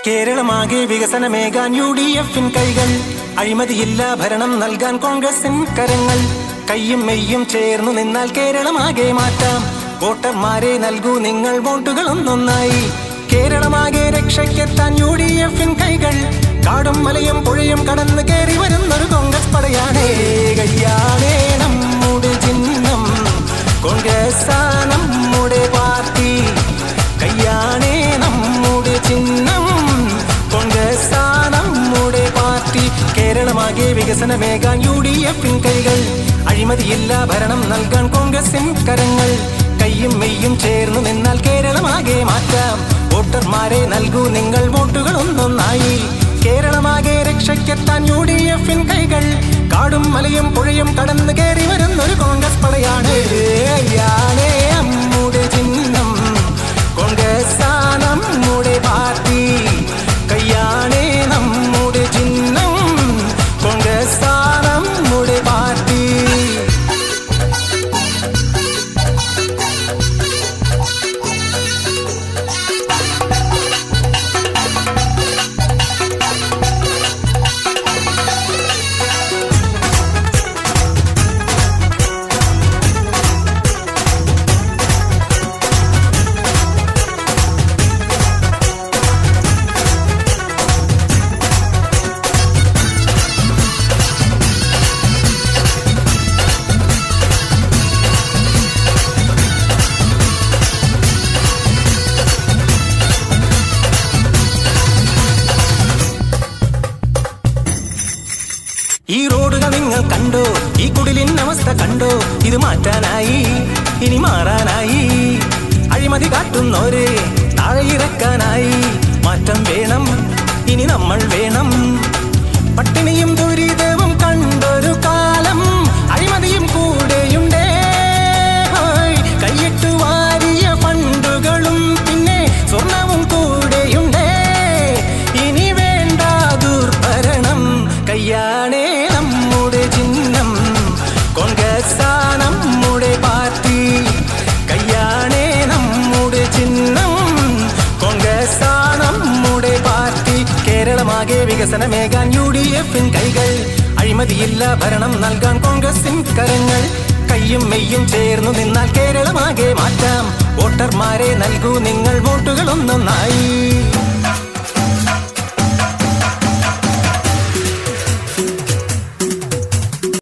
കേരളമാകെ വികസനമേകാൻ UDF-ൻ കൈകൾ, അഴിമതിയില്ല ഭരണം നൽകാൻ കോൺഗ്രസിൻ കരങ്ങൾ. കയ്യും മെയ്യും ചേർന്നു നിന്നാൽ കേരളമാകെ മാറ്റാം. വോട്ടർമാരെ നൽകൂ നിങ്ങൾ വോട്ടുകൾ ഒന്നൊന്നായി. കേരളമാകെ രക്ഷയ്ക്കെത്താൻ UDF-ൻ കൈകൾ, കാടും മലയും പുഴയും കടന്ന് കയറി വരുന്നൊരു കോൺഗ്രസ് പടയാണേ. കയ്യാണേ നമ്മുടെ ചിഹ്നം, കോൺഗ്രസ് നമ്മുടെ പാർട്ടി. കയ്യാണേ നമ്മുടെ ചിഹ്നം, കോൺഗ്രസ് നമ്മുടെ പാർട്ടി. കേരളമാകെ വികസനമേകാൻ UDF-ൻ കൈകൾ, അഴിമതിയില്ല ഭരണം നൽകാൻ കോൺഗ്രസിൻ കരങ്ങൾ. കയ്യും മെയ്യും ചേർന്നു നിന്നാൽ കേരളമാകെ മാറ്റാം. വോട്ടർമാരെ നൽകൂ നിങ്ങൾ വോട്ടുകൾ ഒന്നൊന്നായി. കേരളമാകെ രക്ഷയ്ക്കെത്താൻ UDF-ൻ കൈകൾ, കാടും മലയും പുഴയും കടന്നു കയറി വരുന്നൊരു കോൺഗ്രസ് പടയാണ്. കയ്യാണേ നമ്മുടെ ചിഹ്നം, കോൺഗ്രസ് നമ്മുടെ പാർട്ടി. കയ്യാണേ നമ്മുടെ ചിഹ്നം, കോൺഗ്രസ് നമ്മുടെ പാർട്ടി. ഈ റോഡുകൾ നിങ്ങൾ കണ്ടോ, ഈ കുടിലിൻ അവസ്ഥ കണ്ടോ? ഇത് മാറ്റാനായി, ഇനി മാറാനായി. അഴിമതി കാട്ടുന്നോരെ താഴെ ഇറക്കാനായി. മാറ്റം വേണം, ഇനി നമ്മൾ വേണം. പട്ടിണിയും ദുരിതവും കണ്ടൊരു കാലം, അഴിമതിയും കൂടെയുണ്ടേ. കൈയിട്ട് വാരിയ ഫണ്ടുകളും പിന്നെ സ്വർണവും കൂടെയുണ്ടേ. ഇനി വേണ്ട ദുർഭരണം. കയ്യാണേ നമ്മുടെ ചിഹ്നം, കോൺഗ്രസ് നമ്മുടെ പാർട്ടി. കയ്യാണേ നമ്മുടെ ചിഹ്നം, കോൺഗ്രസ് നമ്മുടെ പാർട്ടി. കേരളമാകെ വികസനമേകാൻ UDF-ൻ കൈകൾ, അഴിമതിയില്ല ഭരണം നൽകാൻ കോൺഗ്രസിൻ കരങ്ങൾ. കയ്യും മെയ്യും ചേർന്നു നിന്നാൽ കേരളമാകെ മാറ്റാം. വോട്ടർമാരെ നൽകൂ നിങ്ങൾ വോട്ടുകൾ ഒന്നൊന്നായി.